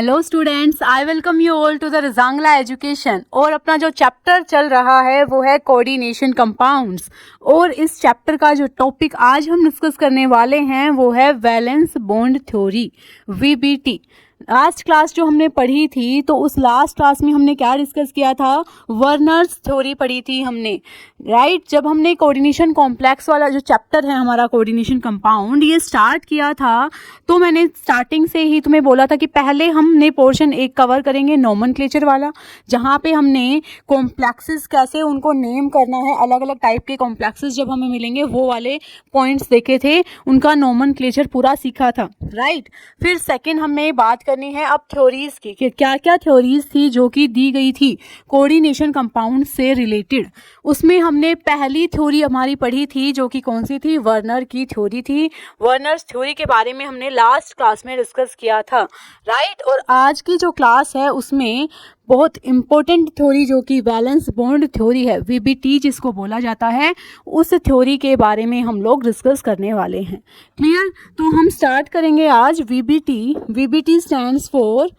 Hello students, I welcome you all to the Rajangla education. और अपना जो चैप्टर चल रहा है वो है कोऑर्डिनेशन कंपाउंड्स। और इस चैप्टर का जो टॉपिक आज हम डिस्कस करने वाले हैं वो है valence bond theory, VBT. Last class जो हमने पढ़ी थी तो उस लास्ट क्लास में हमने क्या डिस्कस किया था, वर्नर्स थ्योरी पढ़ी थी हमने, राइट। जब हमने कोऑर्डिनेशन कॉम्प्लेक्स वाला जो चैप्टर है हमारा कोऑर्डिनेशन कंपाउंड ये स्टार्ट किया था तो मैंने स्टार्टिंग से ही तुम्हें बोला था कि पहले हमने पोर्शन एक कवर करेंगे नोमेनक्लेचर वाला, जहाँ पे हमने कॉम्प्लेक्सेस कैसे उनको नेम करना है, अलग अलग टाइप के कॉम्प्लेक्सेस जब हमें मिलेंगे वो वाले पॉइंट्स देखे थे, उनका नोमेनक्लेचर पूरा सीखा था, राइट। फिर सेकंड हमें बात करनी है अब थ्योरीज की कि क्या क्या थ्योरीज थी जो कि दी गई थी कोऑर्डिनेशन कंपाउंड से रिलेटेड। उसमें हमने पहली थ्योरी हमारी पढ़ी थी जो कि कौन सी थी, वर्नर की थ्योरी थी। वर्नर्स थ्योरी के बारे में हमने लास्ट क्लास में डिस्कस किया था, राइट। और आज की जो क्लास है उसमें बहुत इंपॉर्टेंट थ्योरी जो कि वैलेंस बॉन्ड थ्योरी है, वीबीटी जिसको बोला जाता है, उस थ्योरी के बारे में हम लोग डिस्कस करने वाले हैं। क्लियर? तो हम स्टार्ट करेंगे आज VBT. VBT stands for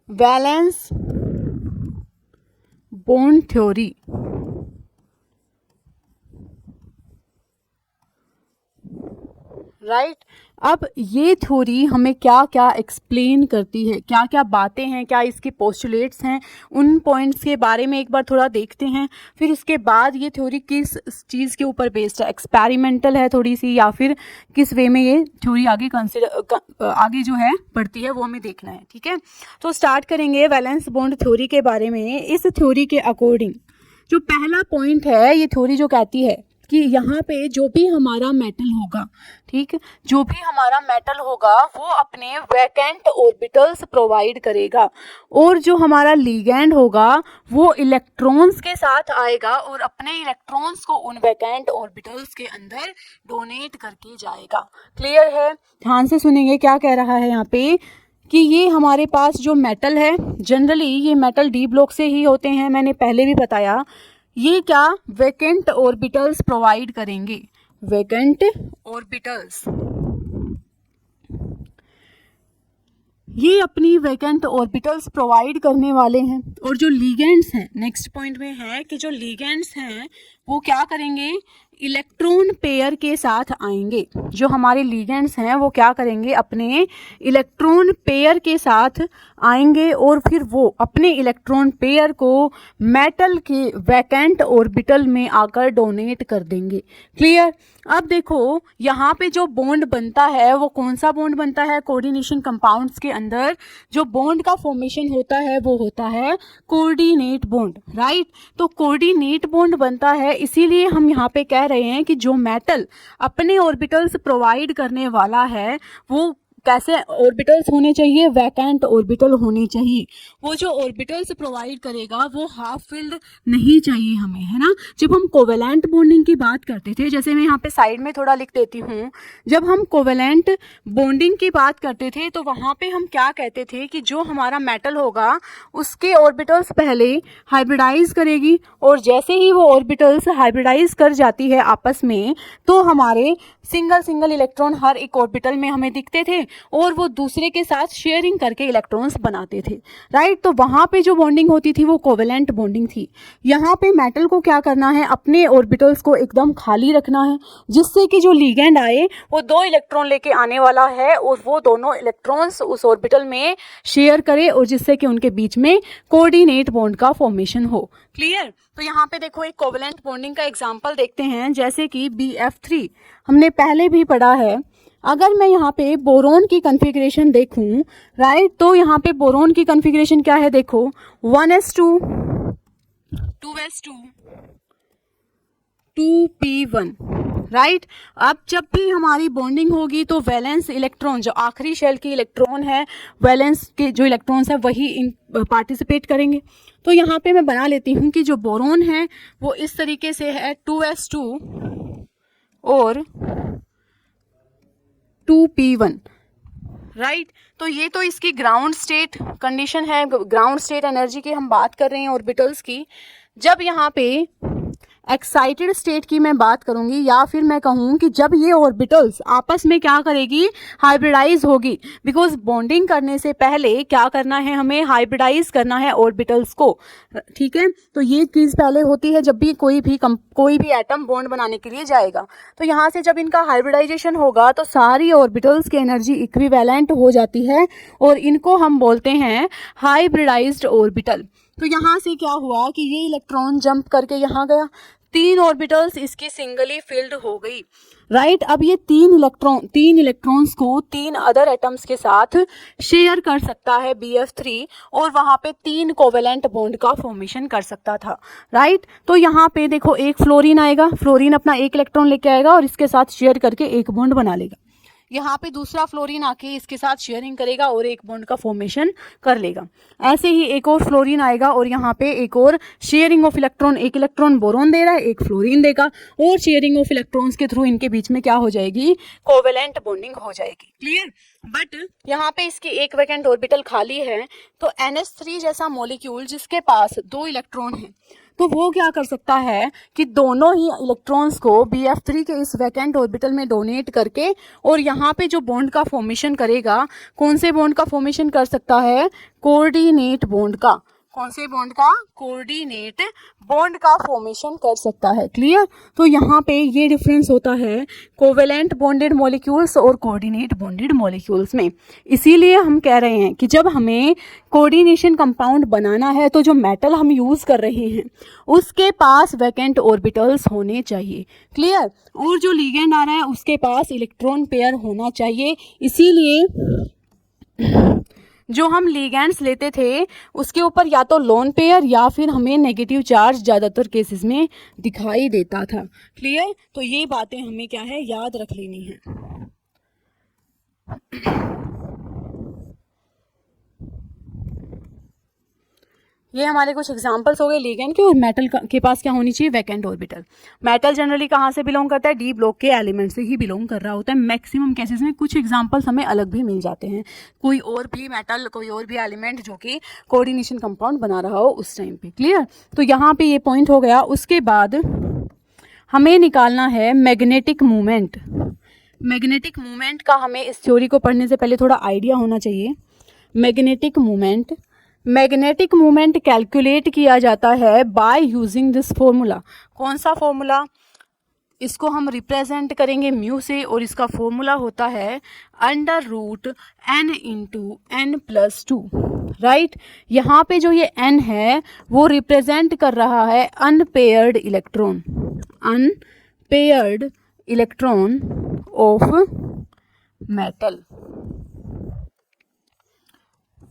valence bond theory, right. अब ये थ्योरी हमें क्या क्या एक्सप्लेन करती है, क्या क्या बातें हैं, क्या इसके पोस्टुलेट्स हैं, उन पॉइंट्स के बारे में एक बार थोड़ा देखते हैं। फिर उसके बाद ये थ्योरी किस चीज़ के ऊपर बेस्ड है, एक्सपेरिमेंटल है थोड़ी सी या फिर किस वे में ये थ्योरी आगे आगे जो है बढ़ती है वो हमें देखना है, ठीक है। तो स्टार्ट करेंगे वैलेंस बॉन्ड थ्योरी के बारे में। इस थ्योरी के अकॉर्डिंग जो पहला पॉइंट है, ये थ्योरी जो कहती है कि यहाँ पे जो भी हमारा मेटल होगा, ठीक, जो भी हमारा मेटल होगा वो अपने वैकेंट ऑर्बिटल्स प्रोवाइड करेगा, और जो हमारा लिगैंड होगा वो इलेक्ट्रॉन्स के साथ आएगा और अपने इलेक्ट्रॉन्स को उन वैकेंट ऑर्बिटल्स के अंदर डोनेट करके जाएगा। क्लियर है? ध्यान से सुनेंगे क्या कह रहा है यहाँ पे कि ये हमारे पास जो मेटल है, जनरली ये मेटल डी ब्लॉक से ही होते हैं, मैंने पहले भी बताया। ये क्या वैकेंट ऑर्बिटल्स प्रोवाइड करेंगे, वैकेंट ऑर्बिटल्स, ये अपनी वैकेंट ऑर्बिटल्स प्रोवाइड करने वाले हैं। और जो लिगेंड्स हैं, नेक्स्ट पॉइंट में है कि जो लिगेंड्स हैं वो क्या करेंगे, इलेक्ट्रॉन पेयर के साथ आएंगे। जो हमारे लिगेंड्स हैं वो क्या करेंगे, अपने इलेक्ट्रॉन पेयर के साथ आएंगे और फिर वो अपने इलेक्ट्रॉन पेयर को मेटल के वैकेंट ऑर्बिटल में आकर डोनेट कर देंगे। क्लियर? अब देखो यहाँ पे जो बॉन्ड बनता है वो कौन सा बॉन्ड बनता है, कोऑर्डिनेशन कंपाउंड्स के अंदर जो बॉन्ड का फॉर्मेशन होता है वो होता है कोऑर्डिनेट बॉन्ड, राइट। तो कोऑर्डिनेट बॉन्ड बनता है, इसीलिए हम यहाँ पे कह रहे हैं कि जो मेटल अपने ऑर्बिटल्स प्रोवाइड करने वाला है वो कैसे ऑर्बिटल्स होने चाहिए, वैकेंट ऑर्बिटल होने चाहिए। वो जो ऑर्बिटल्स प्रोवाइड करेगा वो हाफ फिल्ड नहीं चाहिए हमें, है ना। जब हम कोवेलेंट बॉन्डिंग की बात करते थे, जैसे मैं यहाँ पे साइड में थोड़ा लिख देती हूँ, जब हम कोवेलेंट बॉन्डिंग की बात करते थे तो वहाँ पे हम क्या कहते थे कि जो हमारा मेटल होगा उसके ऑर्बिटल्स पहले हाइब्रिडाइज करेगी, और जैसे ही वो ऑर्बिटल्स हाइब्रिडाइज कर जाती है आपस में तो हमारे सिंगल सिंगल इलेक्ट्रॉन हर एक ऑर्बिटल में हमें दिखते थे और वो दूसरे के साथ शेयरिंग करके इलेक्ट्रॉन्स बनाते थे, राइट। तो वहाँ पे जो बॉन्डिंग होती थी वो कोवेलेंट बॉन्डिंग थी। यहाँ पे मेटल को क्या करना है, अपने ऑर्बिटल्स को एकदम खाली रखना है, जिससे कि जो लिगेंड आए वो 2 इलेक्ट्रॉन लेके आने वाला है और वो दोनों इलेक्ट्रॉन्स उस ऑर्बिटल में शेयर करे और जिससे कि उनके बीच में कोऑर्डिनेट बॉन्ड का फॉर्मेशन हो। क्लियर? तो यहाँ पे देखो एक कोवेलेंट बॉन्डिंग का एग्जांपल देखते हैं, जैसे कि BF3 हमने पहले भी पढ़ा है। अगर मैं यहाँ पे बोरोन की कॉन्फ़िगरेशन देखूं, राइट, तो यहाँ पे बोरोन की कॉन्फ़िगरेशन क्या है, देखो 1s2 2s2 2p1, राइट। अब जब भी हमारी बॉन्डिंग होगी तो वैलेंस इलेक्ट्रॉन, जो आखिरी शेल की इलेक्ट्रॉन है, वैलेंस के जो इलेक्ट्रॉन्स है वही इन पार्टिसिपेट करेंगे। तो यहाँ पे मैं बना लेती हूँ कि जो बोरोन है वो इस तरीके से है 2s2 और 2p1, राइट। तो ये तो इसकी ग्राउंड स्टेट कंडीशन है, ग्राउंड स्टेट एनर्जी की हम बात कर रहे हैं ऑर्बिटल्स की। जब यहाँ पे एक्साइटेड स्टेट की मैं बात करूंगी, या फिर मैं कहूँ कि जब ये ऑर्बिटल्स आपस में क्या करेगी, हाइब्रिडाइज होगी। बिकॉज बॉन्डिंग करने से पहले क्या करना है, हमें हाइब्रिडाइज करना है ऑर्बिटल्स को, ठीक है। तो ये चीज़ पहले होती है जब भी कोई भी एटम बॉन्ड बनाने के लिए जाएगा। तो यहाँ से जब इनका हाइब्रिडाइजेशन होगा तो सारी ऑर्बिटल्स की एनर्जी इक्विवेलेंट हो जाती है और इनको हम बोलते हैं हाइब्रिडाइज्ड ऑर्बिटल। तो यहाँ से क्या हुआ कि ये इलेक्ट्रॉन जंप करके यहाँ गया, 3 ऑर्बिटल्स इसकी सिंगली फिल्ड हो गई, राइट। अब ये 3 इलेक्ट्रॉन्स को 3 अदर एटम्स के साथ शेयर कर सकता है BF3, और वहाँ पे 3 कोवेलेंट बॉन्ड का फॉर्मेशन कर सकता था, राइट। तो यहाँ पे देखो एक फ्लोरीन आएगा, फ्लोरीन अपना 1 इलेक्ट्रॉन लेके आएगा और इसके साथ शेयर करके एक बॉन्ड बना लेगा। यहाँ पे दूसरा फ्लोरीन आके इसके साथ शेयरिंग करेगा और एक बॉन्ड का फॉर्मेशन कर लेगा। ऐसे ही एक और फ्लोरीन आएगा और यहाँ पे एक और sharing of electron, 1 electron boron दे रहा है, 1 फ्लोरीन देगा, और शेयरिंग ऑफ इलेक्ट्रॉन्स के थ्रू इनके बीच में क्या हो जाएगी, कोवेलेंट बॉन्डिंग हो जाएगी, क्लियर। बट यहाँ पे इसकी एक वैकेंट ऑर्बिटल खाली है, तो NH3 जैसा मॉलिक्यूल जिसके पास 2 इलेक्ट्रॉन है, तो वो क्या कर सकता है कि दोनों ही इलेक्ट्रॉन्स को BF3 के इस वैकेंट ऑर्बिटल में डोनेट करके, और यहाँ पे जो बॉन्ड का फॉर्मेशन करेगा, कौन से बॉन्ड का फॉर्मेशन कर सकता है, कोऑर्डिनेट बॉन्ड का। कौन से बॉन्ड का, कोऑर्डिनेट बॉन्ड का फॉर्मेशन कर सकता है, क्लियर। तो यहाँ पे ये डिफरेंस होता है कोवेलेंट बॉन्डेड मॉलिक्यूल्स और कोऑर्डिनेट बॉन्डेड मॉलिक्यूल्स में। इसीलिए हम कह रहे हैं कि जब हमें कोऑर्डिनेशन कंपाउंड बनाना है तो जो मेटल हम यूज़ कर रहे हैं उसके पास वैकेंट ऑर्बिटल्स होने चाहिए, क्लियर। और जो लिगेंड आ रहा है उसके पास इलेक्ट्रॉन पेयर होना चाहिए। इसीलिए जो हम लिगेंड्स लेते थे उसके ऊपर या तो लोन पेयर या फिर हमें नेगेटिव चार्ज ज़्यादातर केसेस में दिखाई देता था, क्लियर। तो ये बातें हमें क्या है, याद रख लेनी है। ये हमारे कुछ एग्जांपल्स हो गए लिगेंड के, और मेटल के पास क्या होनी चाहिए, वैकेंट ऑर्बिटल। मेटल जनरली कहाँ से बिलोंग करता है, डी ब्लॉक के एलिमेंट से ही बिलोंग कर रहा होता है मैक्सिमम केसेस में। कुछ एग्जांपल्स हमें अलग भी मिल जाते हैं, कोई और भी मेटल, कोई और भी एलिमेंट जो कि कोऑर्डिनेशन कंपाउंड बना रहा हो उस टाइम पे, क्लियर। तो यहाँ पे ये पॉइंट हो गया। उसके बाद हमें निकालना है मैग्नेटिक मूवमेंट। मैग्नेटिक मूवमेंट का हमें इस थ्योरी को पढ़ने से पहले थोड़ा आइडिया होना चाहिए। मैग्नेटिक मूवमेंट कैलकुलेट किया जाता है बाय यूजिंग दिस फॉर्मूला। कौन सा फॉर्मूला, इसको हम रिप्रेजेंट करेंगे म्यू से, और इसका फॉर्मूला होता है √n × n+2, राइट। यहाँ पे जो ये n है वो रिप्रेजेंट कर रहा है अनपेयर्ड इलेक्ट्रॉन ऑफ मेटल।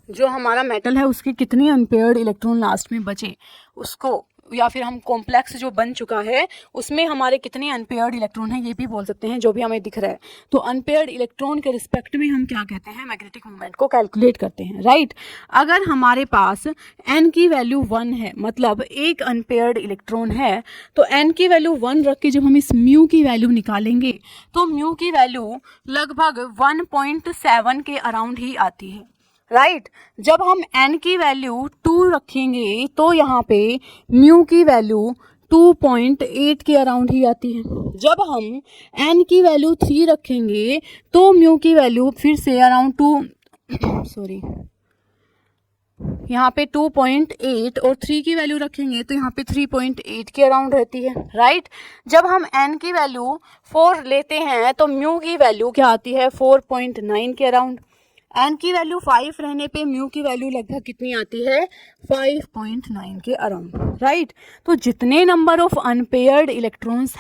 जो हमारा मेटल है उसके कितनी अनपेयर्ड इलेक्ट्रॉन लास्ट में बचे उसको, या फिर हम कॉम्प्लेक्स जो बन चुका है उसमें हमारे कितने अनपेयर्ड इलेक्ट्रॉन हैं, ये भी बोल सकते हैं, जो भी हमें दिख रहा है। तो अनपेयर्ड इलेक्ट्रॉन के रिस्पेक्ट में हम क्या कहते हैं, मैग्नेटिक मूवमेंट को कैलकुलेट करते हैं, राइट। अगर हमारे पास n की वैल्यू 1 है, मतलब एक अनपेयर्ड इलेक्ट्रॉन है, तो n की वैल्यू 1 रख के जब हम इस म्यू की वैल्यू निकालेंगे तो म्यू की वैल्यू लगभग 1.7 के अराउंड ही आती है, राइट। जब हम n की वैल्यू 2 रखेंगे तो यहाँ पे म्यू की वैल्यू 2.8 के अराउंड ही आती है। जब हम n की वैल्यू 3 रखेंगे तो म्यू की वैल्यू फिर से अराउंड 2.8, और 3 की वैल्यू रखेंगे तो यहाँ पे 3.8 के अराउंड रहती है, राइट। जब हम n की वैल्यू 4 लेते हैं तो म्यू की वैल्यू क्या आती है, 4.9 के अराउंड। n की वैल्यू 5 रहने पे म्यू की वैल्यू लगभग कितनी आती है, 5.9 के अराउंड, राइट। तो जितने नंबर ऑफ अनपेयर्ड इलेक्ट्रॉन्स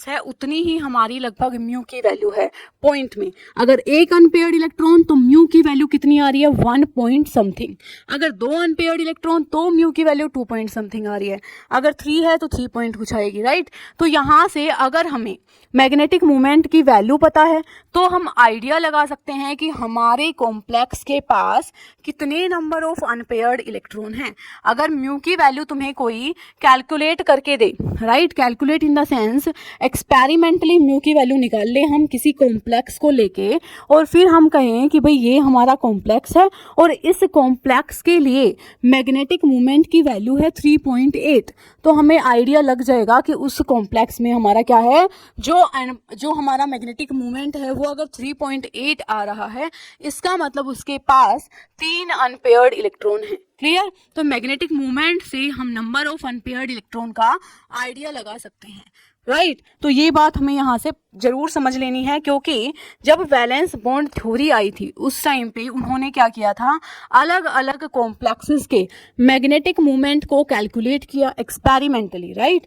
हैं उतनी ही हमारी लगभग म्यू की वैल्यू है पॉइंट में। अगर एक अनपेयर्ड इलेक्ट्रॉन तो म्यू की वैल्यू कितनी आ रही है, 1 पॉइंट समथिंग। अगर 2 अनपेयर्ड इलेक्ट्रॉन तो म्यू की वैल्यू 2 पॉइंट समथिंग आ रही है। अगर 3 है तो 3 पॉइंट कुछ आएगी, राइट। तो यहाँ से अगर हमें मैग्नेटिक मूवमेंट की वैल्यू पता है तो हम आइडिया लगा सकते हैं कि हमारे कॉम्प्लेक्स के पास कितने नंबर ऑफ अनपेयर्ड इलेक्ट्रॉन हैं। अगर म्यू की वैल्यू तुम्हें कोई कैलकुलेट करके दे, right, calculate in the sense experimentally mu की वैल्यू निकाल ले हम किसी कॉम्प्लेक्स को लेके, और फिर हम कहें कि भाई ये हमारा कॉम्प्लेक्स है और इस कॉम्प्लेक्स के लिए मैग्नेटिक मोमेंट की वैल्यू है 3.8, तो हमें आइडिया लग जाएगा कि उस कॉम्प्लेक्स में हमारा क्या है, जो हमारा मैग्नेटिक मोमेंट है वो अगर 3.8 आ रहा है, इसका मतलब उसके पास 3 अनपेयर्ड इलेक्ट्रॉन है। क्लियर? तो मैग्नेटिक मोमेंट से हम नंबर ऑफ अनपेयर्ड इलेक्ट्रॉन का आइडिया लगा सकते हैं। राइट, तो ये बात हमें यहाँ से जरूर समझ लेनी है, क्योंकि जब वैलेंस बॉन्ड थ्योरी आई थी उस टाइम पे उन्होंने क्या किया था, अलग अलग कॉम्प्लेक्सेस के मैग्नेटिक मोमेंट को कैलकुलेट किया एक्सपेरिमेंटली। राइट,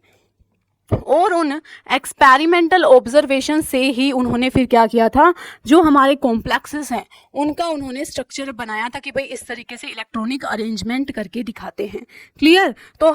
और उन एक्सपेरिमेंटल ऑब्जर्वेशन से ही उन्होंने फिर क्या किया था, जो हमारे कॉम्प्लेक्सेस हैं उनका उन्होंने स्ट्रक्चर बनाया था कि भाई इस तरीके से इलेक्ट्रॉनिक अरेंजमेंट करके दिखाते हैं। क्लियर? तो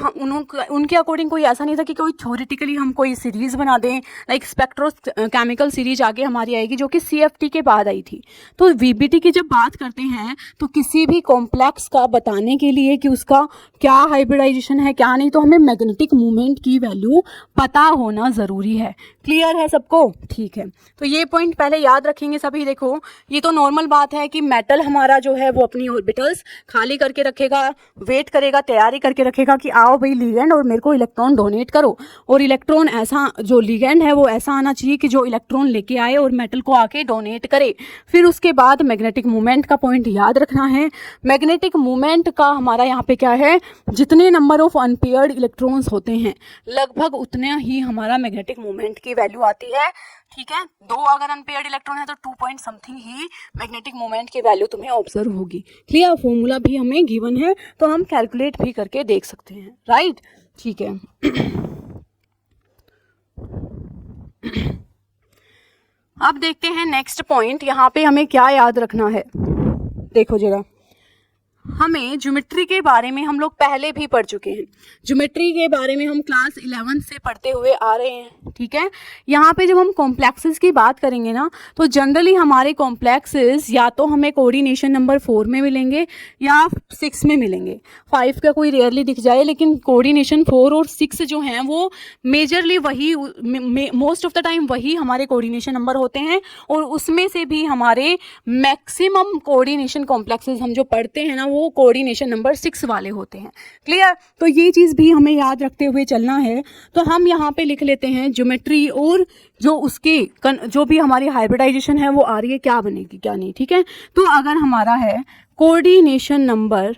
उनके अकॉर्डिंग कोई ऐसा नहीं था कि कोई थ्योरेटिकली हम कोई सीरीज बना दें, लाइक स्पेक्ट्रोकेमिकल सीरीज आगे हमारी आएगी जो कि CFT के बाद आई थी। तो VBT की जब बात करते हैं तो किसी भी कॉम्प्लेक्स का बताने के लिए कि उसका क्या हाइब्रिडाइजेशन है क्या नहीं, तो हमें मैग्नेटिक मोमेंट की वैल्यू पता होना ज़रूरी है। क्लियर है सबको? ठीक है, तो ये पॉइंट पहले याद रखेंगे सभी। देखो, ये तो नॉर्मल बात है कि मेटल हमारा जो है वो अपनी ऑर्बिटल्स खाली करके रखेगा, वेट करेगा, तैयारी करके रखेगा कि आओ भाई लिगेंड और मेरे को इलेक्ट्रॉन डोनेट करो, और इलेक्ट्रॉन ऐसा, जो लिगेंड है वो ऐसा आना चाहिए कि जो इलेक्ट्रॉन लेके आए और मेटल को आके डोनेट करे। फिर उसके बाद मैग्नेटिक मूवमेंट का पॉइंट याद रखना है। मैग्नेटिक मूवमेंट का हमारा यहाँ पे क्या है, जितने नंबर ऑफ अनपेयर्ड इलेक्ट्रॉन्स होते हैं लगभग उतने ही हमारा मैग्नेटिक मोमेंट की वैल्यू आती है। ठीक है, 2 अगर अनपेयर्ड इलेक्ट्रॉन है तो 2 पॉइंट समथिंग ही मैग्नेटिक मोमेंट की वैल्यू तुम्हें ऑब्जर्व होगी। क्लियर? फॉर्मूला भी हमें गिवन है तो हम कैलकुलेट भी करके देख सकते हैं। राइट, ठीक है। अब देखते हैं नेक्स्ट पॉइंट, यहाँ पे हमें क्या याद रखना है। देखो जरा, हमें ज्योमेट्री के बारे में हम लोग पहले भी पढ़ चुके हैं। ज्योमेट्री के बारे में हम क्लास 11 से पढ़ते हुए आ रहे हैं। ठीक है, यहाँ पे जब हम कॉम्प्लेक्सेस की बात करेंगे ना, तो जनरली हमारे कॉम्प्लेक्सेस या तो हमें कोऑर्डिनेशन नंबर 4 में मिलेंगे या 6 में मिलेंगे। 5 का कोई रेयरली दिख जाए, लेकिन कोऑर्डिनेशन 4 और 6 जो हैं वो मेजरली वही, मोस्ट ऑफ द टाइम वही हमारे कोऑर्डिनेशन नंबर होते हैं, और उसमें से भी हमारे मैक्सिमम कोऑर्डिनेशन कॉम्प्लेक्सेस हम जो पढ़ते हैं ना वो कोऑर्डिनेशन नंबर 6 वाले होते हैं। क्लियर? तो ये चीज़ भी हमें याद रखते हुए चलना है। तो हम यहाँ पे लिख लेते हैं ज्योमेट्री, और जो उसके जो भी हमारी हाइब्रिडाइजेशन है वो आ रही है, क्या बनेगी क्या नहीं। ठीक है, तो अगर हमारा है कोऑर्डिनेशन नंबर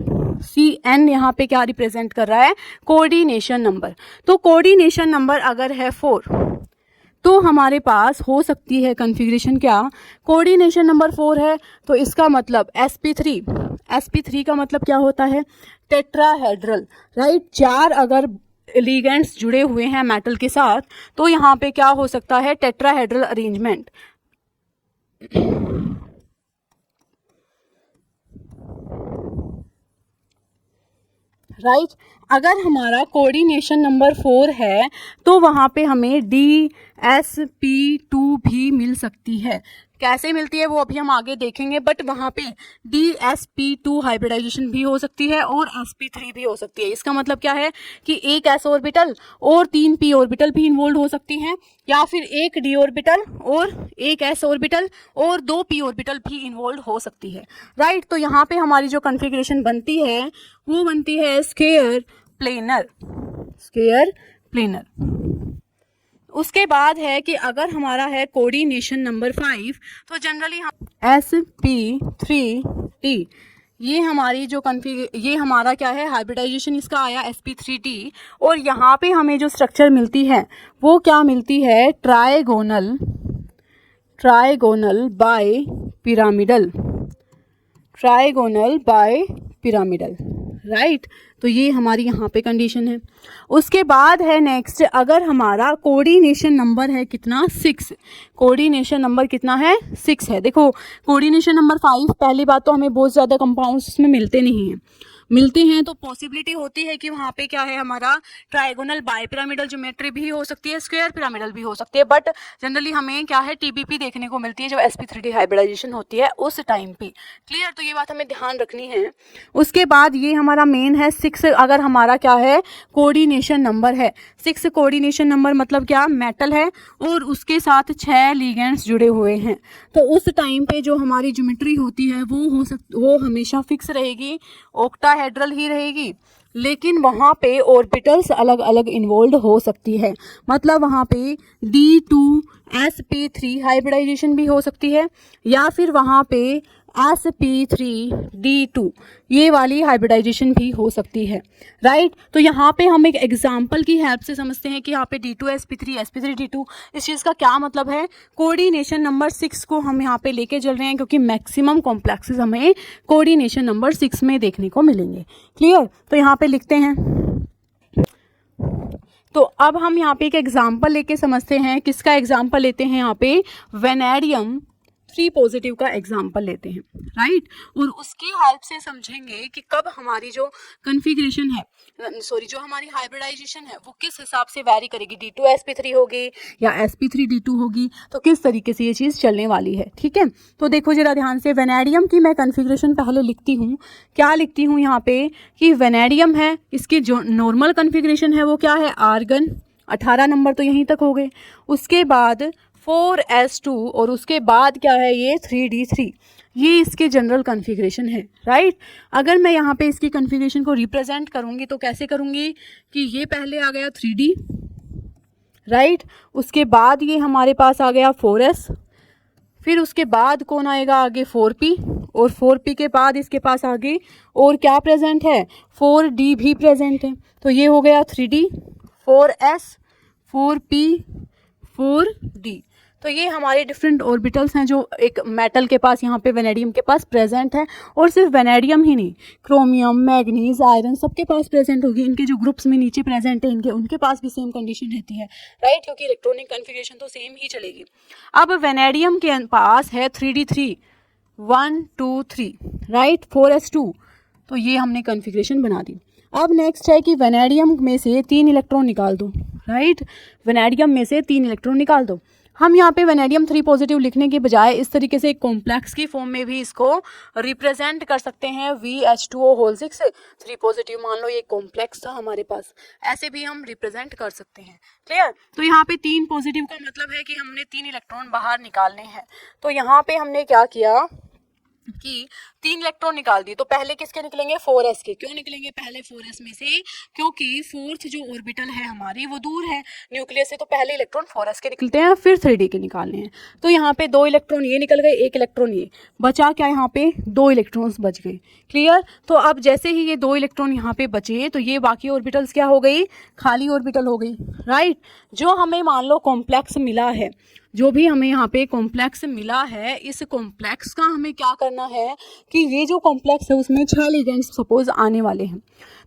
CN, यहाँ पे क्या रिप्रेजेंट कर रहा है, कोऑर्डिनेशन नंबर। तो कोऑर्डिनेशन नंबर अगर है 4 तो हमारे पास हो सकती है कॉन्फ़िगरेशन क्या, कोऑर्डिनेशन नंबर 4 है तो इसका मतलब sp3 का मतलब क्या होता है, टेट्राहेड्रल। राइट, 4 अगर लिगेंड्स जुड़े हुए हैं मेटल के साथ तो यहाँ पे क्या हो सकता है, टेट्राहेड्रल अरेंजमेंट। राइट, अगर हमारा कोऑर्डिनेशन नंबर 4 है तो वहाँ पे हमें DSP2 भी मिल सकती है। कैसे मिलती है वो अभी हम आगे देखेंगे, बट वहाँ पे DSP2 हाइब्रिडाइजेशन भी हो सकती है और sp3 भी हो सकती है। इसका मतलब क्या है कि एक s ऑर्बिटल और 3 p ऑर्बिटल भी इन्वॉल्व हो सकती हैं, या फिर एक d ऑर्बिटल और एक s ऑर्बिटल और 2 p ऑर्बिटल भी इन्वॉल्व हो सकती है। राइट, तो यहाँ पे हमारी जो कॉन्फ़िगरेशन बनती है वो बनती है स्क्वायर प्लेनर। उसके बाद है कि अगर हमारा है कोऑर्डिनेशन नंबर 5 तो जनरली हम sp3t, ये हमारी जो ये हमारा क्या है, हाइब्रिडाइजेशन इसका आया sp3t, और यहाँ पे हमें जो स्ट्रक्चर मिलती है वो क्या मिलती है, ट्राइगोनल बाय पिरामिडल। राइट, तो ये हमारी यहाँ पे कंडीशन है। उसके बाद है नेक्स्ट, अगर हमारा कोऑर्डिनेशन नंबर है कितना, 6, कोऑर्डिनेशन नंबर कितना है, 6 है। देखो, कोऑर्डिनेशन नंबर 5, पहली बात तो हमें बहुत ज़्यादा कंपाउंड्स उसमें मिलते नहीं हैं, मिलते हैं तो पॉसिबिलिटी होती है कि वहाँ पे क्या है, हमारा ट्राइगोनल बाइपिरामिडल ज्योमेट्री भी हो सकती है, स्क्वायर पिरामिडल भी हो सकती है, बट जनरली हमें क्या है, TBP देखने को मिलती है जब sp3t हाइब्रिडाइजेशन होती है उस टाइम पे। क्लियर? तो ये बात हमें ध्यान रखनी है। उसके बाद ये हमारा मेन है 6, अगर हमारा क्या है, कोऑर्डिनेशन नंबर है 6 कोऑर्डिनेशन नंबर मतलब क्या, मेटल है और उसके साथ 6 लिगेंड्स जुड़े हुए हैं। तो उस टाइम पे जो हमारी ज्योमेट्री होती है वो हमेशा फिक्स रहेगी, ऑक्टाहेड्रल ही रहेगी, लेकिन वहाँ पे ऑर्बिटल्स अलग अलग इन्वॉल्व हो सकती है। मतलब वहाँ पे D2sp3 हाइब्रिडाइजेशन भी हो सकती है, या फिर वहाँ पे sp3d2 ये वाली हाइब्रिडाइजेशन भी हो सकती है, राइट। तो यहाँ पे हम एक एग्जांपल की हेल्प से समझते हैं कि यहाँ पे D2sp3 sp3d2 इस चीज़ का क्या मतलब है। कोऑर्डिनेशन नंबर 6 को हम यहाँ पे लेके चल रहे हैं क्योंकि मैक्सिमम कॉम्प्लेक्सेस हमें कोऑर्डिनेशन नंबर 6 में देखने को मिलेंगे। क्लियर, तो यहाँ पे लिखते हैं। तो अब हम यहाँ पे एक एग्जाम्पल लेके समझते हैं। किसका एग्जाम्पल लेते हैं, यहाँ पे वेनेडियम 3 पॉजिटिव का एग्जाम्पल लेते हैं, राइट। और उसकी हेल्प से समझेंगे कि कब हमारी जो कन्फिग्रेशन है, जो हमारी हाइब्रिडाइजेशन है वो किस हिसाब से वैरी करेगी, D2sp3 होगी या sp3d2 होगी, तो किस तरीके से ये चीज़ चलने वाली है। ठीक है, तो देखो जरा ध्यान से, वेनेडियम की मैं कन्फिग्रेशन पहले लिखती हूँ। क्या लिखती हूँ यहाँ पे कि वेनेडियम है, इसकी जो नॉर्मल कन्फिग्रेशन है वो क्या है, आर्गन, 18 नंबर तो यहीं तक हो गए। उसके बाद 4s2 और उसके बाद क्या है ये 3d3, ये इसके जनरल कन्फिग्रेशन है, राइट। अगर मैं यहाँ पे इसकी कन्फिग्रेशन को रिप्रेजेंट करूँगी तो कैसे करूँगी कि ये पहले आ गया 3d, राइट। उसके बाद ये हमारे पास आ गया 4s, फिर उसके बाद कौन आएगा आगे 4p, और 4p के बाद इसके पास आगे और क्या प्रेजेंट है, 4d भी प्रेजेंट है। तो ये हो गया 3d, 4s, 4p, 4d। तो ये हमारे डिफरेंट ऑर्बिटल्स हैं जो एक मेटल के पास, यहाँ पे वेनेडियम के पास प्रेजेंट है। और सिर्फ वेनेडियम ही नहीं, क्रोमियम, मैग्नीज, आयरन सबके पास प्रेजेंट होगी। इनके जो ग्रुप्स में नीचे प्रेजेंट है उनके पास भी सेम कंडीशन रहती है, राइट, क्योंकि इलेक्ट्रॉनिक कन्फिग्रेशन तो सेम ही चलेगी। अब वेनेडियम के पास है 3d3, 1 2 3, राइट, 4s2, तो ये हमने कन्फिग्रेशन बना दी। अब नेक्स्ट है कि वेनेडियम में से 3 इलेक्ट्रॉन निकाल दो, राइट, वेनेडियम में से 3 इलेक्ट्रॉन निकाल दो। हम यहाँ पे वेनेडियम 3 पॉजिटिव लिखने के बजाय इस तरीके से एक कॉम्प्लेक्स की फॉर्म में भी इसको रिप्रेजेंट कर सकते हैं, VH2O6 3 पॉजिटिव, मान लो ये कॉम्प्लेक्स था हमारे पास, ऐसे भी हम रिप्रेजेंट कर सकते हैं। क्लियर, तो यहाँ पे 3 पॉजिटिव का मतलब है कि हमने 3 इलेक्ट्रॉन बाहर निकालने हैं। तो यहाँ पे हमने क्या किया कि 3 इलेक्ट्रॉन निकाल दिए। तो पहले किसके निकलेंगे, 4s के। क्यों निकलेंगे पहले 4s में से, क्योंकि 4th जो ऑर्बिटल है हमारी वो दूर है न्यूक्लियस से, तो पहले इलेक्ट्रॉन 4s के निकलते हैं, फिर 3d के निकालने हैं। तो यहाँ पे 2 इलेक्ट्रॉन ये निकल गए, 1 इलेक्ट्रॉन ये बचा, क्या यहाँ पे 2 इलेक्ट्रॉन्स बच गए। क्लियर, तो अब जैसे ही ये 2 इलेक्ट्रॉन यहाँ पे बचे तो ये बाकी ऑर्बिटल्स क्या हो गई, खाली ऑर्बिटल हो गई, राइट। जो हमें मान लो कॉम्प्लेक्स मिला है, जो भी हमें यहाँ पे कॉम्प्लेक्स मिला है, इस कॉम्प्लेक्स का हमें क्या करना है कि ये जो कॉम्प्लेक्स है उसमें 6 लिगेंड्स सपोज आने वाले हैं।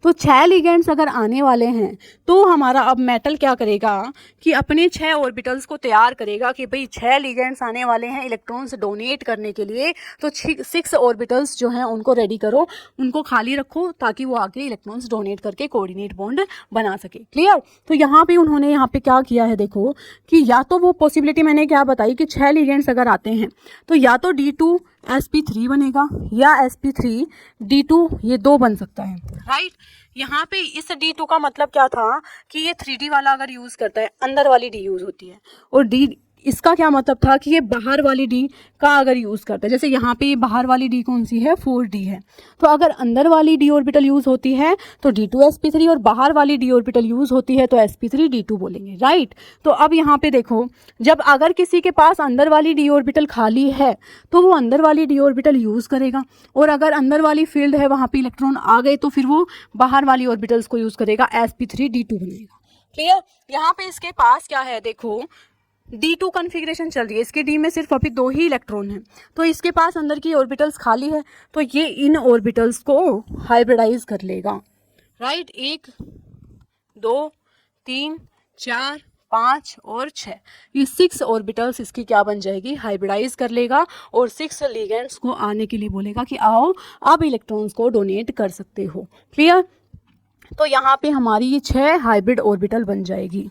तो 6 लिगेंड्स अगर आने वाले हैं तो हमारा अब मेटल क्या करेगा कि अपने 6 ऑर्बिटल्स को तैयार करेगा कि भाई 6 लिगेंड्स आने वाले हैं इलेक्ट्रॉन्स डोनेट करने के लिए, तो 6 ऑर्बिटल्स जो हैं उनको रेडी करो, उनको खाली रखो ताकि वो आगे इलेक्ट्रॉन्स डोनेट करके कोऑर्डिनेट बॉन्ड बना सके। क्लियर, तो यहाँ पे उन्होंने यहाँ पे क्या किया है, देखो कि या तो वो पॉसिबिलिटी मैंने क्या बताई कि 6 लिगेंड्स अगर आते हैं तो या तो D2sp3 बनेगा या sp3d2, ये 2 बन सकता है, राइट। यहाँ पे इस D2 का मतलब क्या था कि ये 3D वाला अगर यूज़ करता है, अंदर वाली D यूज़ होती है, और D इसका क्या मतलब था कि ये बाहर वाली D का अगर यूज़ करता है, जैसे यहाँ पे ये बाहर वाली D कौन सी है, 4D है। तो अगर अंदर वाली D ऑर्बिटल यूज़ होती है तो D2sp3, और बाहर वाली D ऑर्बिटल यूज़ होती है तो sp3d2 बोलेंगे, राइट। तो अब यहाँ पे देखो, जब अगर किसी के पास अंदर वाली D ऑर्बिटल खाली है तो वो अंदर वाली D ऑर्बिटल यूज़ करेगा, और अगर अंदर वाली फील्ड है वहाँ पे इलेक्ट्रॉन आ गए तो फिर वो बाहर वाली ऑर्बिटल्स को यूज़ करेगा, sp3d2 बनेगा। क्लियर, यहाँ पे इसके पास क्या है, देखो D2 कन्फिग्रेशन चल रही है, इसके D में सिर्फ अभी 2 ही इलेक्ट्रॉन हैं, तो इसके पास अंदर की ऑर्बिटल्स खाली है, तो ये इन ऑर्बिटल्स को हाइब्रिडाइज कर लेगा, राइट। 1 2 3 4 5 और 6, ये 6 ऑर्बिटल्स इसकी क्या बन जाएगी, हाइब्रिडाइज कर लेगा, और 6 लिगेंड्स को आने के लिए बोलेगा कि आओ अब इलेक्ट्रॉन्स को डोनेट कर सकते हो। क्लियर, तो यहाँ पे हमारी ये 6 हाइब्रिड ऑर्बिटल बन जाएगी,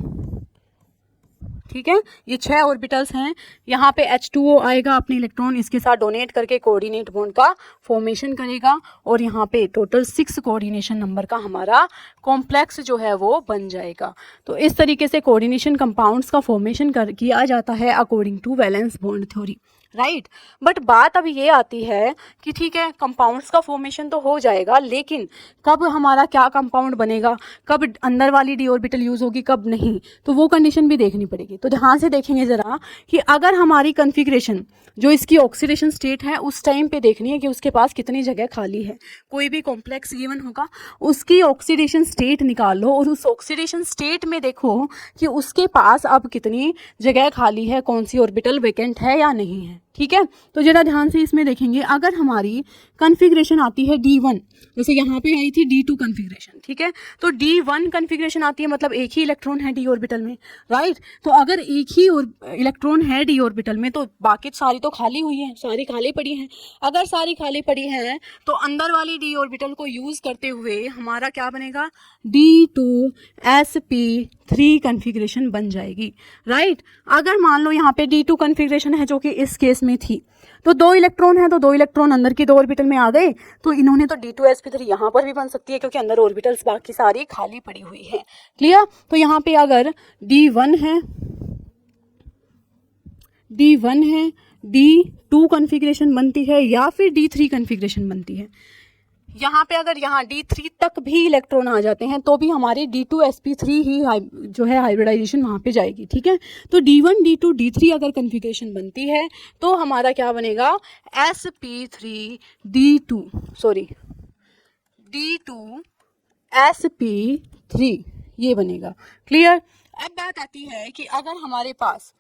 ठीक है, ये 6 ऑर्बिटल्स हैं। यहाँ पे H2O आएगा, अपने इलेक्ट्रॉन इसके साथ डोनेट करके कोऑर्डिनेट बॉन्ड का फॉर्मेशन करेगा और यहाँ पे टोटल 6 कोऑर्डिनेशन नंबर का हमारा कॉम्प्लेक्स जो है वो बन जाएगा। तो इस तरीके से कोऑर्डिनेशन कंपाउंड्स का फॉर्मेशन किया जाता है according to valence bond theory, right. But बात अभी ये आती है कि ठीक है, कंपाउंड्स का फॉर्मेशन तो हो जाएगा, लेकिन कब हमारा क्या कंपाउंड बनेगा, कब अंदर वाली डी ऑर्बिटल यूज़ होगी, कब नहीं, तो वो कंडीशन भी देखनी पड़ेगी। तो ध्यान से देखेंगे ज़रा कि अगर हमारी कन्फिग्रेशन जो इसकी ऑक्सीडेशन स्टेट है उस टाइम पे देखनी है कि उसके पास कितनी जगह खाली है। कोई भी कॉम्प्लेक्स गिवन होगा, उसकी ऑक्सीडेशन स्टेट निकाल लो और उस ऑक्सीडेशन स्टेट में देखो कि उसके पास अब कितनी जगह खाली है, कौन सी ऑर्बिटल वैकेंट है या नहीं है, ठीक है। तो जरा ध्यान से इसमें देखेंगे, अगर हमारी कन्फिग्रेशन आती है D1, जैसे यहाँ पे आई थी D2 कन्फिग्रेशन, ठीक है, तो D1 कन्फिग्रेशन आती है, मतलब एक ही इलेक्ट्रॉन है D ऑर्बिटल में, राइट। तो अगर एक ही इलेक्ट्रॉन है D ऑर्बिटल में तो बाकी सारी तो खाली हुई है, सारी खाली पड़ी हैं। अगर सारी खाली पड़ी हैं तो अंदर वाली D ऑर्बिटल को यूज करते हुए हमारा क्या बनेगा, D2sp3 कन्फिग्रेशन बन जाएगी, राइट। अगर मान लो यहाँ पे D2 कन्फिग्रेशन है जो कि इस केस में थी, तो 2 इलेक्ट्रॉन है तो 2 इलेक्ट्रॉन अंदर की 2 ऑर्बिटल में आ गए, तो इन्होंने तो D2sp3 यहाँ पर भी बन सकती है क्योंकि अंदर ऑर्बिटल्स बाकी सारी खाली पड़ी हुई है, क्लियर। तो यहाँ पे अगर D1 है D2 कन्फिग्रेशन बनती है या फिर D3 कन्फिग्रेशन बनती है। यहाँ पे अगर यहाँ D3 तक भी इलेक्ट्रॉन आ जाते हैं तो भी हमारी D2sp3 ही जो है हाइब्रिडाइजेशन वहाँ पे जाएगी, ठीक है। तो D1 D2 D3 अगर कन्फिग्रेशन बनती है तो हमारा क्या बनेगा, D2sp3 ये बनेगा, क्लियर। अब बात आती है कि अगर हमारे पास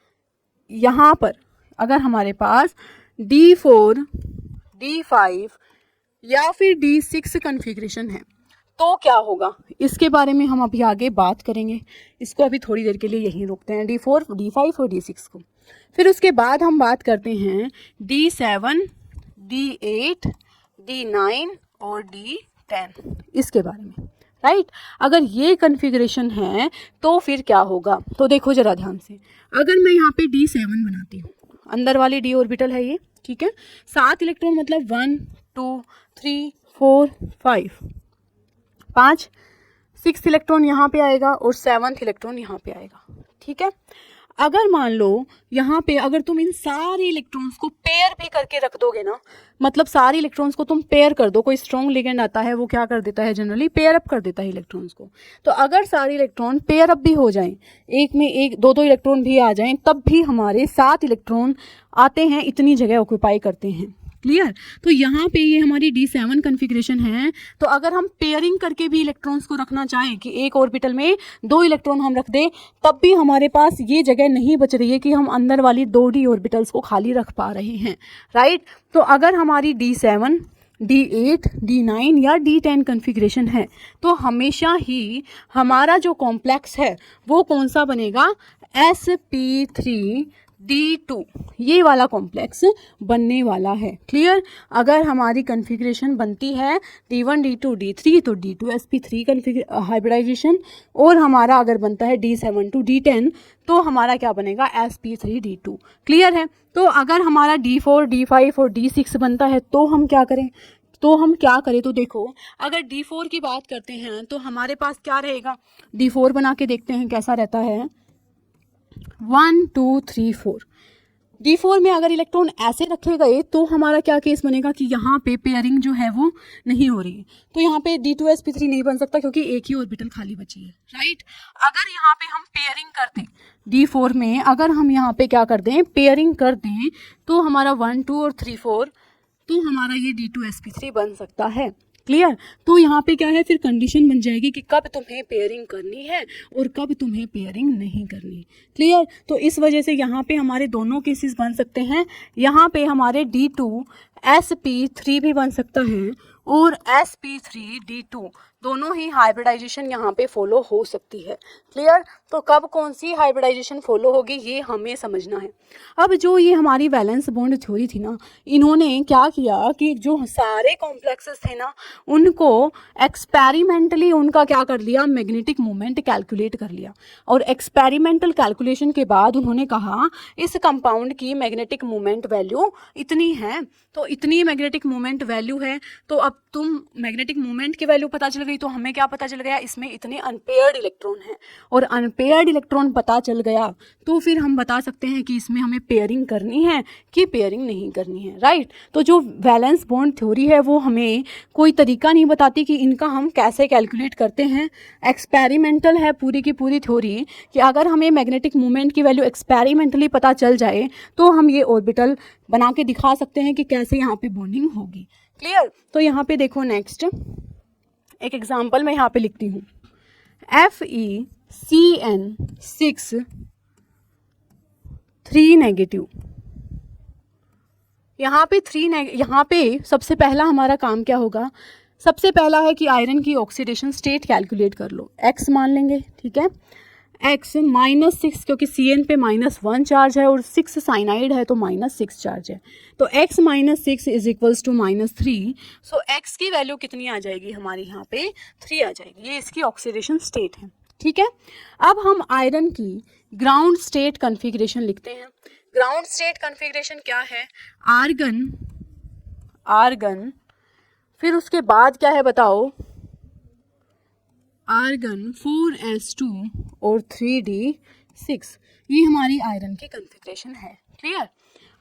यहाँ पर अगर हमारे पास D4 D5 या फिर D6 कन्फिग्रेशन है तो क्या होगा, इसके बारे में हम अभी आगे बात करेंगे। इसको अभी थोड़ी देर के लिए यहीं रोकते हैं, D4 D5 और D6 को। फिर उसके बाद हम बात करते हैं D7 D8 D9 और D10 इसके बारे में, राइट। अगर ये कन्फिग्रेशन है तो फिर क्या होगा, तो देखो जरा ध्यान से। अगर मैं यहाँ पे D7 बनाती हूँ, अंदर वाली D ऑर्बिटल है ये, ठीक है, 7 इलेक्ट्रॉन मतलब 1 2 3 4 5 6 इलेक्ट्रॉन यहाँ पे आएगा और 7th इलेक्ट्रॉन यहाँ पे आएगा, ठीक है। अगर मान लो यहाँ पे अगर तुम इन सारे इलेक्ट्रॉन्स को पेयर भी करके रख दोगे ना, मतलब सारे इलेक्ट्रॉन्स को तुम पेयर कर दो, कोई स्ट्रॉन्ग लिगेंड आता है वो क्या कर देता है, जनरली पेयर अप कर देता है इलेक्ट्रॉन्स को। तो अगर सारे इलेक्ट्रॉन पेयर अप भी हो जाएं, एक में एक 2 इलेक्ट्रॉन भी आ जाएं, तब भी हमारे 7 इलेक्ट्रॉन आते हैं, इतनी जगह ऑक्यूपाई करते हैं, क्लियर। तो यहाँ पे ये हमारी D7 कन्फिग्रेशन है। तो अगर हम पेयरिंग करके भी इलेक्ट्रॉन्स को रखना चाहें कि एक ऑर्बिटल में 2 इलेक्ट्रॉन हम रख दें, तब भी हमारे पास ये जगह नहीं बच रही है कि हम अंदर वाली 2 D ऑर्बिटल्स को खाली रख पा रहे हैं, राइट। तो अगर हमारी D7 D8 D9 या D10 कन्फिग्रेशन है तो हमेशा ही हमारा जो कॉम्प्लेक्स है वो कौन सा बनेगा, sp3D2 ये वाला कॉम्प्लेक्स बनने वाला है, क्लियर। अगर हमारी कन्फिग्रेशन बनती है D1 D2 D3 तो D2sp3 हाइब्रिडाइजेशन, और हमारा अगर बनता है D7 to D10 तो हमारा क्या बनेगा, sp3D2, क्लियर है। तो अगर हमारा D4 D5 और D6 बनता है तो हम क्या करें, तो देखो अगर D4 की बात करते हैं तो हमारे पास क्या रहेगा, D4 बना के देखते हैं कैसा रहता है, 1 2 3 4। D4 में अगर इलेक्ट्रॉन ऐसे रखे गए तो हमारा क्या केस बनेगा कि यहाँ पे पेयरिंग जो है वो नहीं हो रही है, तो यहाँ पे D2sp3 नहीं बन सकता क्योंकि एक ही ऑर्बिटल खाली बची है, राइट। अगर यहाँ पे हम पेयरिंग कर दें D4 में, अगर हम यहाँ पे क्या कर दें, पेयरिंग कर दें, तो हमारा 1 2 और 3 4, तो हमारा ये D2sp3 बन सकता है, क्लियर। तो यहाँ पे क्या है, फिर कंडीशन बन जाएगी कि कब तुम्हें पेयरिंग करनी है और कब तुम्हें पेयरिंग नहीं करनी, क्लियर। तो इस वजह से यहाँ पे हमारे दोनों केसेस बन सकते हैं। यहाँ पे हमारे D2sp3 भी बन सकता है और sp3D2 दोनों ही हाइब्रिडाइजेशन यहाँ पे फॉलो हो सकती है। क्लियर? तो कब कौन सी हाइब्रिडाइजेशन फॉलो होगी ये हमें समझना है। अब जो ये हमारी वैलेंस बॉन्ड थ्योरी थी ना, इन्होंने क्या किया कि जो सारे कॉम्प्लेक्सेस थे ना उनको एक्सपेरिमेंटली उनका क्या कर लिया, मैग्नेटिक मोमेंट कैलकुलेट कर लिया। और एक्सपेरिमेंटल कैलकुलेशन के बाद उन्होंने कहा इस कंपाउंड की मैग्नेटिक मोमेंट वैल्यू इतनी है, तो इतनी मैग्नेटिक मोमेंट वैल्यू है। तो अब तुम मैग्नेटिक मोमेंट की वैल्यू पता चल गई, तो हमें क्या पता चल गया, इसमें इतने अनपेयर्ड इलेक्ट्रॉन हैं। और अनपेयर्ड इलेक्ट्रॉन पता चल गया तो फिर हम बता सकते हैं कि इसमें हमें पेयरिंग करनी है कि पेयरिंग नहीं करनी है। राइट? तो जो वैलेंस बॉन्ड थ्योरी है वो हमें कोई तरीका नहीं बताती कि इनका हम कैसे कैलकुलेट करते हैं। एक्सपेरिमेंटल है पूरी की पूरी थ्योरी कि अगर हमें मैग्नेटिक मोमेंट की वैल्यू एक्सपेरिमेंटली पता चल जाए तो हम ये ऑर्बिटल बना के दिखा सकते हैं कि कैसे यहाँ पे बॉन्डिंग होगी। क्लियर? तो यहाँ पे देखो नेक्स्ट एक एग्जांपल मैं यहाँ पे लिखती हूँ, FeCN6 3 नेगेटिव। यहाँ पे सबसे पहला हमारा काम क्या होगा, सबसे पहला है कि आयरन की ऑक्सीडेशन स्टेट कैलकुलेट कर लो। X मान लेंगे, ठीक है, X -6 क्योंकि Cn पे -1 चार्ज है और 6 साइनाइड है तो -6 चार्ज है, तो X -6 is equals to -3। So X की वैल्यू कितनी आ जाएगी हमारी, यहाँ पे 3 आ जाएगी। ये इसकी ऑक्सीडेशन स्टेट है। ठीक है, अब हम आयरन की ग्राउंड स्टेट कन्फिग्रेशन लिखते हैं। ग्राउंड स्टेट कन्फिग्रेशन क्या है, आर्गन, फिर उसके बाद क्या है बताओ, आर्गन 4s2 और 3d6, ये हमारी आयरन की कन्फिग्रेशन है। क्लियर?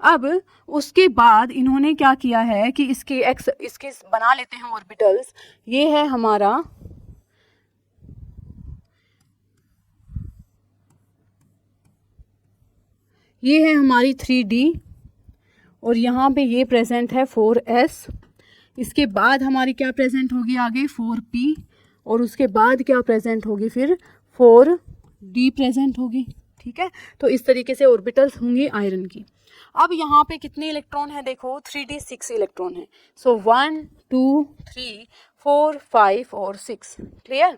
अब उसके बाद इन्होंने क्या किया है कि इसके बना लेते हैं ऑर्बिटल्स। ये है हमारा ये है हमारी 3d और यहाँ पे ये प्रेजेंट है 4s। इसके बाद हमारी क्या प्रेजेंट होगी आगे, 4p, और उसके बाद क्या प्रेजेंट होगी, फिर 4d प्रेजेंट होगी। ठीक है, तो इस तरीके से ऑर्बिटल्स होंगी आयरन की। अब यहाँ पे कितने इलेक्ट्रॉन है देखो, 3d6 इलेक्ट्रॉन है। सो 1 2 3 4 5 और 6। क्लियर?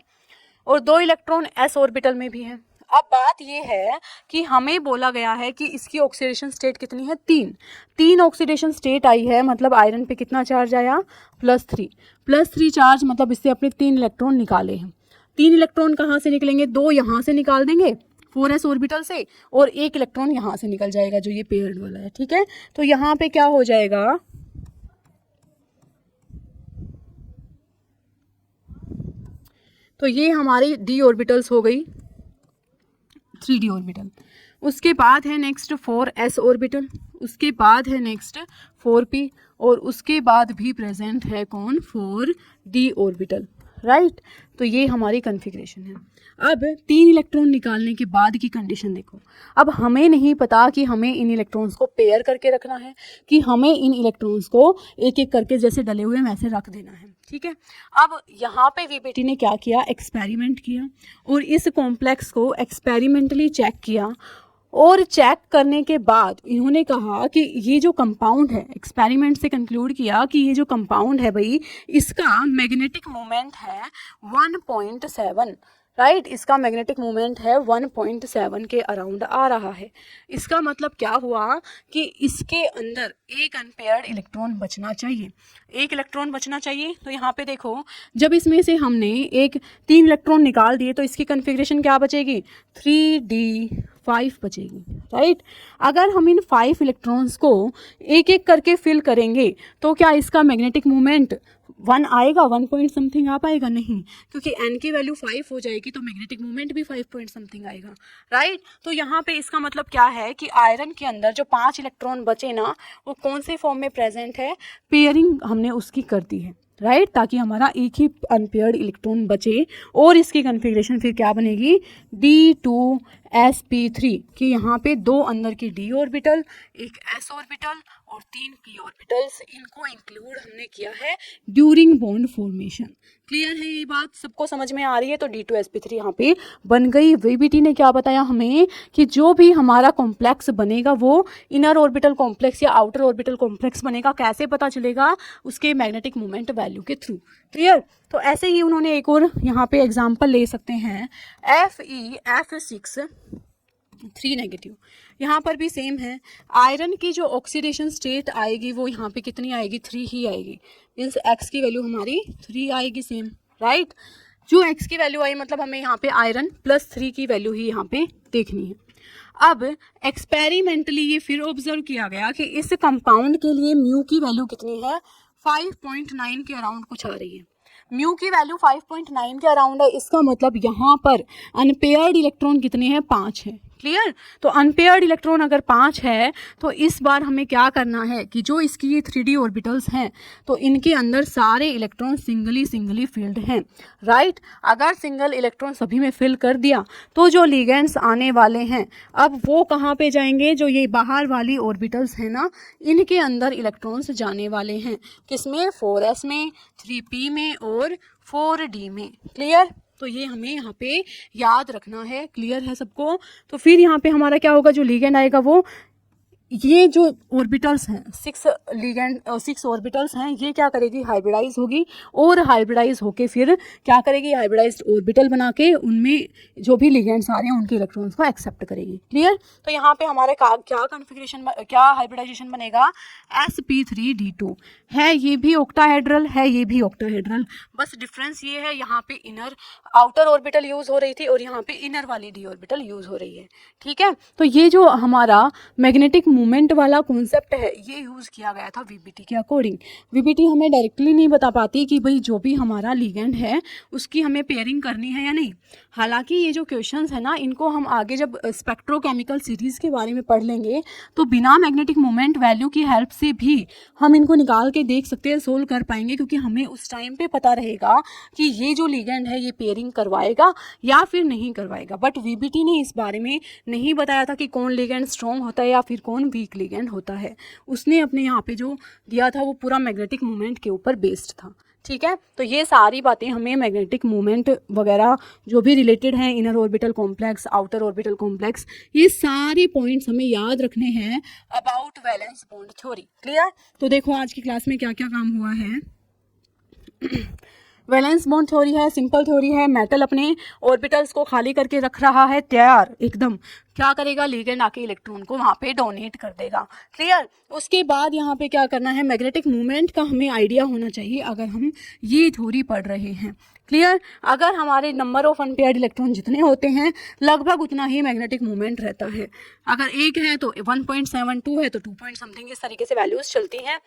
और 2 इलेक्ट्रॉन s ऑर्बिटल में भी है। अब बात ये है कि हमें बोला गया है कि इसकी ऑक्सीडेशन स्टेट कितनी है, 3 ऑक्सीडेशन स्टेट आई है, मतलब आयरन पे कितना चार्ज आया, +3 चार्ज, मतलब इससे अपने 3 इलेक्ट्रॉन निकाले हैं। 3 इलेक्ट्रॉन कहाँ से निकलेंगे, 2 यहाँ से निकाल देंगे 4s ऑर्बिटल से, और 1 इलेक्ट्रॉन यहाँ से निकल जाएगा जो ये पेयर्ड वाला है। ठीक है, तो यहाँ पे क्या हो जाएगा, तो ये हमारी d ऑर्बिटल्स हो गई, 3d ऑर्बिटल। उसके बाद है नेक्स्ट 4s ऑर्बिटल, उसके बाद है नेक्स्ट 4p, और उसके बाद भी प्रेजेंट है कौन, 4d ऑर्बिटल। राइट? तो ये हमारी कन्फिग्रेशन है। अब 3 इलेक्ट्रॉन निकालने के बाद की कंडीशन देखो। अब हमें नहीं पता कि हमें इन इलेक्ट्रॉन्स को पेयर करके रखना है कि हमें इन इलेक्ट्रॉन्स को एक एक करके जैसे डले हुए वैसे रख देना है। ठीक है, अब यहाँ पे वीबीटी ने क्या किया, एक्सपेरिमेंट किया और इस कॉम्प्लेक्स को एक्सपेरिमेंटली चेक किया, और चेक करने के बाद इन्होंने कहा कि ये जो कंपाउंड है, एक्सपेरिमेंट से कंक्लूड किया कि ये जो कंपाउंड है भाई, इसका मैग्नेटिक मोमेंट है 1.7। राइट? इसका मैग्नेटिक मोमेंट है 1.7 के अराउंड आ रहा है। इसका मतलब क्या हुआ कि इसके अंदर एक अनपेयर्ड इलेक्ट्रॉन बचना चाहिए, एक इलेक्ट्रॉन बचना चाहिए। तो यहाँ पे देखो, जब इसमें से हमने 3 इलेक्ट्रॉन निकाल दिए तो इसकी कन्फिग्रेशन क्या बचेगी, 3d5 बचेगी। राइट? अगर हम इन 5 इलेक्ट्रॉन्स को एक एक करके फिल करेंगे तो क्या इसका मैग्नेटिक मोमेंट 1 आएगा, 1 पॉइंट समथिंग आ पाएगा? नहीं, क्योंकि n की वैल्यू 5 हो जाएगी तो मैग्नेटिक मोमेंट भी 5 पॉइंट समथिंग आएगा। राइट? तो यहाँ पे इसका मतलब क्या है कि आयरन के अंदर जो 5 इलेक्ट्रॉन बचे ना, वो कौन से फॉर्म में प्रेजेंट है, पेयरिंग हमने उसकी कर दी है। राइट? ताकि हमारा एक ही अनपेयर्ड इलेक्ट्रॉन बचे, और इसकी कन्फिग्रेशन फिर क्या बनेगी, D2sp3, कि यहाँ पे 2 अंदर की d ऑर्बिटल, एक s ऑर्बिटल और 3 p ऑर्बिटल्स, इनको इंक्लूड हमने किया है ड्यूरिंग बॉन्ड फॉर्मेशन। क्लियर है ये बात, सबको समझ में आ रही है? तो D2sp3 यहाँ पे बन गई। VBT ने क्या बताया हमें कि जो भी हमारा कॉम्प्लेक्स बनेगा वो इनर ऑर्बिटल कॉम्प्लेक्स या आउटर ऑर्बिटल कॉम्प्लेक्स बनेगा। कैसे पता चलेगा? उसके मैग्नेटिक मोमेंट वैल्यू के थ्रू। क्लियर? तो ऐसे ही उन्होंने एक और यहाँ पे एग्जाम्पल ले सकते हैं, Fe(F6)3 नेगेटिव। यहाँ पर भी सेम है, आयरन की जो ऑक्सीडेशन स्टेट आएगी वो यहाँ पे कितनी आएगी? 3 ही आएगी। मीन्स एक्स की वैल्यू हमारी 3 आएगी सेम, राइट? जो एक्स की वैल्यू आई मतलब हमें यहाँ पे आयरन +3 की वैल्यू ही यहाँ पे देखनी है। अब एक्सपेरिमेंटली ये फिर ऑब्जर्व किया गया कि इस कंपाउंड के लिए म्यू की वैल्यू कितनी है? 5.9 के अराउंड कुछ आ रही है। म्यू की वैल्यू 5.9 के अराउंड है, इसका मतलब यहाँ पर अनपेयर्ड इलेक्ट्रॉन कितने हैं? 5 है। क्लियर? तो अनपेयर्ड इलेक्ट्रॉन अगर 5 है तो इस बार हमें क्या करना है कि जो इसकी ये 3D ऑर्बिटल्स हैं तो इनके अंदर सारे इलेक्ट्रॉन सिंगली फील्ड हैं, राइट? अगर सिंगल इलेक्ट्रॉन सभी में फिल कर दिया तो जो लिगेंड्स आने वाले हैं अब वो कहाँ पे जाएंगे? जो ये बाहर वाली ऑर्बिटल्स हैं ना, इनके अंदर इलेक्ट्रॉन्स जाने वाले हैं। किसमें? 4s में, 3p में और 4d में। क्लियर? तो ये हमें यहाँ पे याद रखना है। क्लियर है सबको? तो फिर यहाँ पे हमारा क्या होगा? जो लिगेंड आएगा वो ये जो ऑर्बिटल्स हैं 6 ऑर्बिटल्स हैं, ये क्या करेगी? हाइब्रिडाइज होगी और हाइब्रिडाइज होके फिर क्या करेगी? हाइब्रिडाइज्ड ऑर्बिटल बना के उनमें जो भी लिगेंड्स आ रहे हैं उनके इलेक्ट्रॉन्स को एक्सेप्ट करेगी। क्लियर? तो यहाँ पे हमारे क्या कॉन्फ़िगरेशन, क्या हाइब्रिडाइजेशन बनेगा? sp3d2 है, ये भी ऑक्टाहेड्रल है, ये भी ऑक्टाहेड्रल। बस डिफरेंस ये है, यहाँ पे इनर आउटर ऑर्बिटल यूज हो रही थी और यहाँ पे इनर वाली d ऑर्बिटल यूज हो रही है। ठीक है? तो ये जो हमारा मैग्नेटिक मूवमेंट वाला कॉन्सेप्ट है ये यूज़ किया गया था VBT के अकॉर्डिंग। VBT हमें डायरेक्टली नहीं बता पाती कि भाई जो भी हमारा लिगेंड है उसकी हमें पेयरिंग करनी है या नहीं। हालांकि ये जो क्वेश्चंस है ना, इनको हम आगे जब स्पेक्ट्रोकेमिकल सीरीज़ के बारे में पढ़ लेंगे तो बिना मैग्नेटिक मोमेंट वैल्यू की हेल्प से भी हम इनको निकाल के देख सकते हैं, सोल्व कर पाएंगे, क्योंकि हमें उस टाइम पे पता रहेगा कि ये जो लिगेंड है ये पेयरिंग करवाएगा या फिर नहीं करवाएगा। बट VBT ने इस बारे में नहीं बताया था कि कौन लिगेंड स्ट्रॉन्ग होता है या फिर कौन वीक लिगेंड होता है। उसने अपने यहाँ पे जो दिया था वो पूरा मैग्नेटिक मूवमेंट के ऊपर बेस्ड था। ठीक है? तो ये सारी बातें हमें मैग्नेटिक मूवमेंट वगैरह जो भी रिलेटेड हैं, inner orbital complex, outer orbital complex, ये सारे पॉइंट्स हमें याद रखने हैं about valence bond theory. Clear? तो देखो आज की क्लास में क्या क्या काम हुआ है। वैलेंस बॉन्ड थ्योरी है, सिंपल थ्योरी है। मेटल अपने ऑर्बिटल्स को खाली करके रख रहा है तैयार एकदम, क्या करेगा? लिगेंड आके इलेक्ट्रॉन को वहाँ पे डोनेट कर देगा। क्लियर? उसके बाद यहाँ पे क्या करना है? मैग्नेटिक मूवमेंट का हमें आइडिया होना चाहिए अगर हम ये थ्योरी पढ़ रहे हैं। क्लियर? अगर हमारे नंबर ऑफ अनपेयर्ड इलेक्ट्रॉन जितने होते हैं लगभग उतना ही मैग्नेटिक मूवमेंट रहता है। अगर 1 है तो 1.72 है तो 2 पॉइंट समथिंग, इस तरीके से वैल्यूज चलती हैं।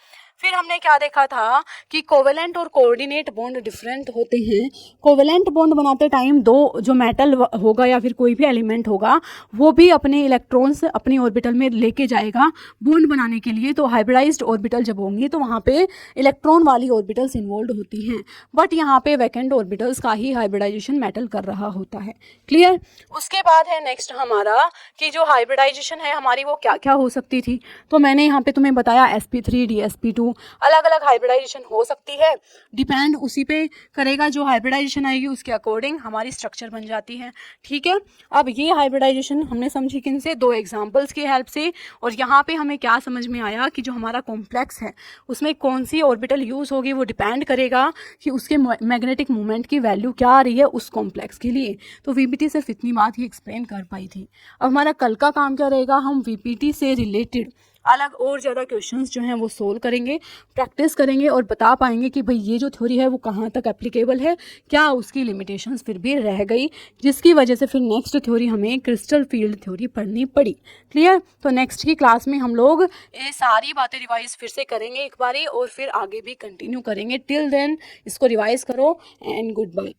फिर हमने क्या देखा था कि कोवेलेंट और कोऑर्डिनेट बॉन्ड डिफरेंट होते हैं। कोवेलेंट बॉन्ड बनाते टाइम दो जो मेटल होगा या फिर कोई भी एलिमेंट होगा वो भी अपने इलेक्ट्रॉन्स अपनी ऑर्बिटल में लेके जाएगा बॉन्ड बनाने के लिए। तो हाइब्रिडाइज्ड ऑर्बिटल जब होंगी तो वहाँ पे इलेक्ट्रॉन वाली ऑर्बिटल्स इन्वॉल्व होती हैं, बट यहाँ पे वैकेंट ऑर्बिटल्स का ही हाइब्रिडाइजेशन मेटल कर रहा होता है। क्लियर? उसके बाद है नेक्स्ट हमारा कि जो हाइब्रिडाइजेशन है हमारी वो क्या क्या हो सकती थी। तो मैंने यहाँ पे तुम्हें बताया sp3d sp2 अलग अलग हाइब्रिडाइजेशन हो सकती है, डिपेंड उसी पे करेगा, जो हाइब्रिडाइजेशन आएगी उसके अकॉर्डिंग हमारी स्ट्रक्चर बन जाती है। ठीक है? अब ये हाइब्रिडाइजेशन हमने समझी किन से? 2 एग्जांपल्स की हेल्प से। और यहाँ पे हमें क्या समझ में आया कि जो हमारा कॉम्प्लेक्स है उसमें कौन सी ऑर्बिटल यूज होगी वो डिपेंड करेगा कि उसके मैग्नेटिक मूवमेंट की वैल्यू क्या आ रही है उस कॉम्प्लेक्स के लिए। तो VBT सिर्फ इतनी बात ही एक्सप्लेन कर पाई थी। अब हमारा कल का काम क्या रहेगा? हम VBT से रिलेटेड अलग और ज़्यादा क्वेश्चंस जो हैं वो सोल्व करेंगे, प्रैक्टिस करेंगे और बता पाएंगे कि भाई ये जो थ्योरी है वो कहाँ तक एप्लीकेबल है, क्या उसकी लिमिटेशंस फिर भी रह गई, जिसकी वजह से फिर नेक्स्ट थ्योरी हमें क्रिस्टल फील्ड थ्योरी पढ़नी पड़ी। क्लियर? तो नेक्स्ट की क्लास में हम लोग ये सारी बातें रिवाइज फिर से करेंगे एक बारी और फिर आगे भी कंटिन्यू करेंगे। टिल देन इसको रिवाइज करो एंड गुड बाय।